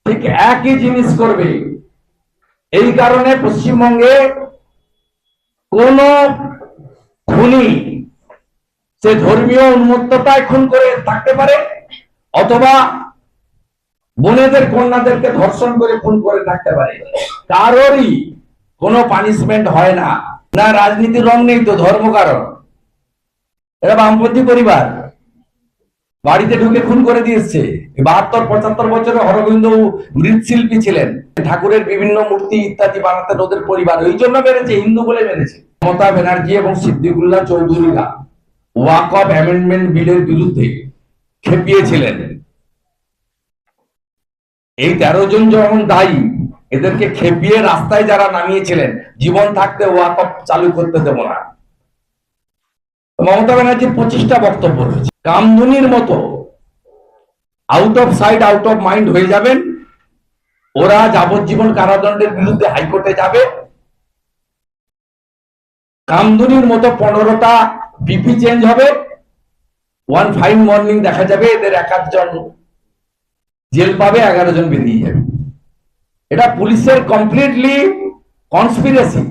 ঠিক একই জিনিস করবে। এই কারণে পশ্চিমবঙ্গে কোন খুনি সে ধর্মীয় উন্মত্ততায় খুন করে থাকতে পারে, অথবা বোনেদের কন্যাদেরকে ধর্ষণ করে খুন করে থাকতে পারে, কারোরই কোনো পানিশমেন্ট হয় না। না রাজনীতির রং নেই তো, ধর্ম কারণ। এরা বামপন্থী পরিবার বাড়িতে ঢুকে খুন করে দিয়েছে। 72-75 বছরে হরগোবিন্দ মৃৎশিল্পী ছিলেন, ঠাকুরের বিভিন্ন মূর্তি ইত্যাদি বানাতেন ওদের পরিবার, ওই জন্য মেরেছে, হিন্দু বলে মেরেছে। মমতা ব্যানার্জি এবং সিদ্দিকুল্লাহ চৌধুরীরা ওয়াকফ অ্যামেন্ডমেন্ট বিলের বিরুদ্ধে খেপিয়েছিলেন। এই 13 জন যখন দায়ী, এদেরকে খেপিয়ে রাস্তায় যারা নামিয়েছিলেন, জীবন থাকতে ওয়াকফ চালু করতে দেব না। মমতা ব্যানার্জির 25টা বক্তব্য রয়েছে। কামধুনির মতো out of sight out of mind হয়ে যাবেন। ওরা যাবজ্জীবন কারাদণ্ডের বিরুদ্ধে হাইকোর্টে যাবে। কামধুনির মতো 15টা পিপি চেঞ্জ হবে। ওয়ান ফাইন মর্নিং দেখা যাবে এদের 1 জন জেল পাবে, 11 জন বেরিয়ে যাবে। এটা পুলিশের কমপ্লিটলি কনস্পিরেসি।